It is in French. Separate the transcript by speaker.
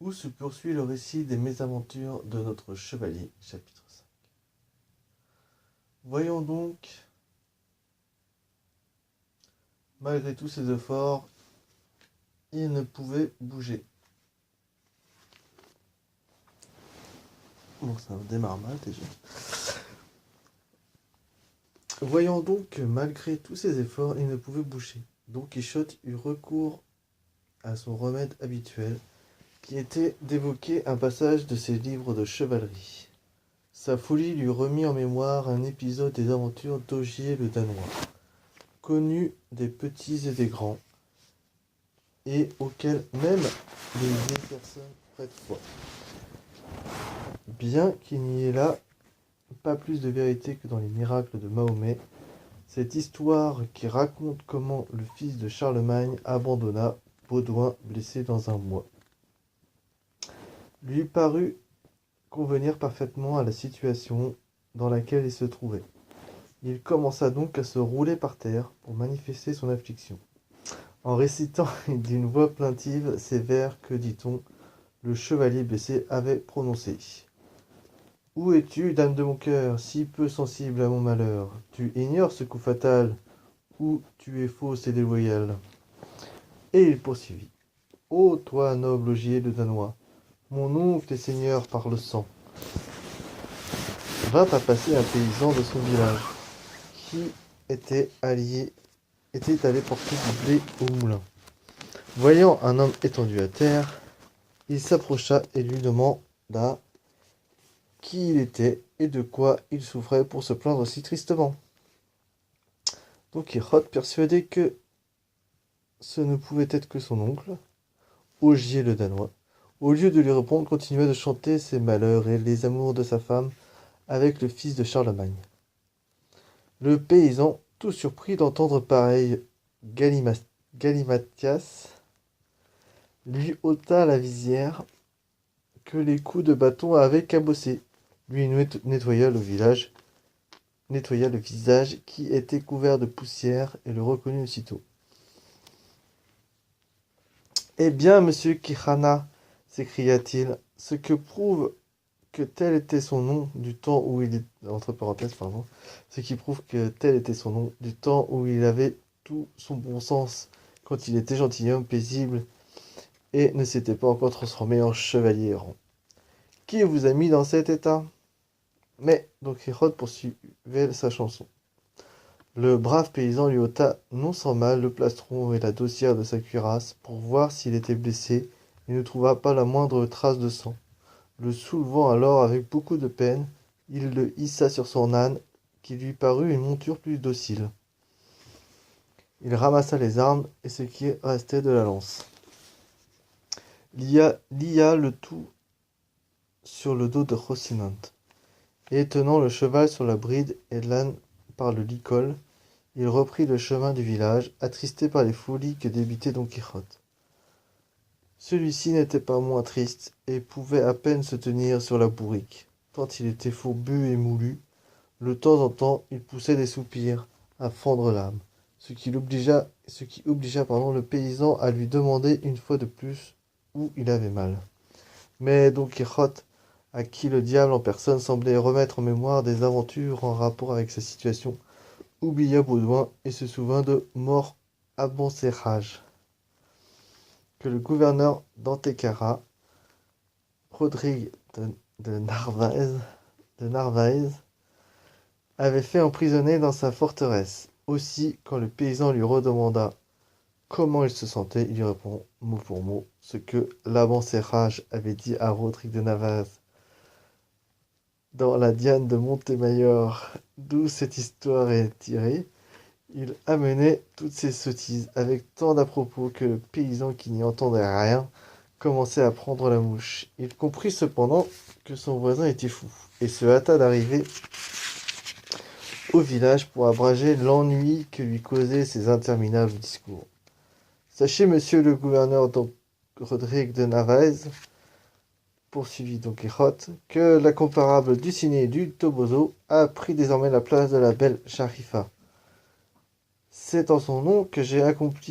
Speaker 1: où se poursuit le récit des mésaventures de notre chevalier, chapitre 5. Voyons donc, malgré tous ses efforts, il ne pouvait bouger. Bon, ça démarre mal déjà. Voyant donc que malgré tous ses efforts, il ne pouvait bouger. Don Quichotte eut recours à son remède habituel, qui était d'évoquer un passage de ses livres de chevalerie. Sa folie lui remit en mémoire un épisode des aventures d'Ogier le Danois, connu des petits et des grands, et auquel même les vieilles personnes prêtent foi. Bien qu'il n'y ait là pas plus de vérité que dans les miracles de Mahomet, cette histoire qui raconte comment le fils de Charlemagne abandonna Baudouin blessé dans un bois lui parut convenir parfaitement à la situation dans laquelle il se trouvait. Il commença donc à se rouler par terre pour manifester son affliction, en récitant d'une voix plaintive ces vers que, dit-on, le chevalier blessé avait prononcés. « Où es-tu, dame de mon cœur, si peu sensible à mon malheur? Tu ignores ce coup fatal, ou tu es fausse et déloyale. » Et il poursuivit. « Ô toi, noble Ogier le Danois, mon oncle et seigneur par le sang, vint à passer un paysan de son village, qui était allé porter du blé au moulin. Voyant un homme étendu à terre, il s'approcha et lui demanda qui il était et de quoi il souffrait pour se plaindre si tristement. Don Quichotte, persuadé que ce ne pouvait être que son oncle, Ogier le Danois, au lieu de lui répondre, continua de chanter ses malheurs et les amours de sa femme avec le fils de Charlemagne. Le paysan, tout surpris d'entendre pareil galimatias, lui ôta la visière que les coups de bâton avaient cabossée, lui nettoya le visage qui était couvert de poussière et le reconnut aussitôt. « Eh bien, monsieur Quijana, s'écria-t-il, ce qui prouve que tel était son nom du temps où il avait tout son bon sens quand il était gentilhomme paisible et ne s'était pas encore transformé en chevalier errant. Qui vous a mis dans cet état? » Mais Don Quichotte poursuivait sa chanson. Le brave paysan lui ôta non sans mal le plastron et la dossière de sa cuirasse pour voir s'il était blessé et ne trouva pas la moindre trace de sang. Le soulevant alors avec beaucoup de peine, il le hissa sur son âne, qui lui parut une monture plus docile. Il ramassa les armes et ce qui restait de la lance, lia le tout sur le dos de Rocinante, et tenant le cheval sur la bride et l'âne par le licol, il reprit le chemin du village, attristé par les folies que débitait Don Quichotte. Celui-ci n'était pas moins triste, et pouvait à peine se tenir sur la bourrique, tant il était fourbu et moulu. De temps en temps, il poussait des soupirs, à fendre l'âme, ce qui obligea le paysan à lui demander une fois de plus où il avait mal. Mais Don Quichotte, à qui le diable en personne semblait remettre en mémoire des aventures en rapport avec sa situation, oublia Baudouin et se souvint de Mort Abencerrage, que le gouverneur d'Antequera, Rodrigue de Narvaez, avait fait emprisonner dans sa forteresse. Aussi, quand le paysan lui redemanda comment il se sentait, il lui répond mot pour mot ce que l'Abencerrage avait dit à Rodrigue de Narvaez dans la Diane de Montemayor, d'où cette histoire est tirée. Il amenait toutes ces sottises avec tant d'à-propos que le paysan, qui n'y entendait rien, commençait à prendre la mouche. Il comprit cependant que son voisin était fou, et se hâta d'arriver au village pour abrager l'ennui que lui causaient ces interminables discours. « Sachez, monsieur le gouverneur Rodrigue de Narvaez, poursuivit Don Quichotte, que l'incomparable Dulcinée du Toboso a pris désormais la place de la belle Sharifa. C'est en son nom que j'ai accompli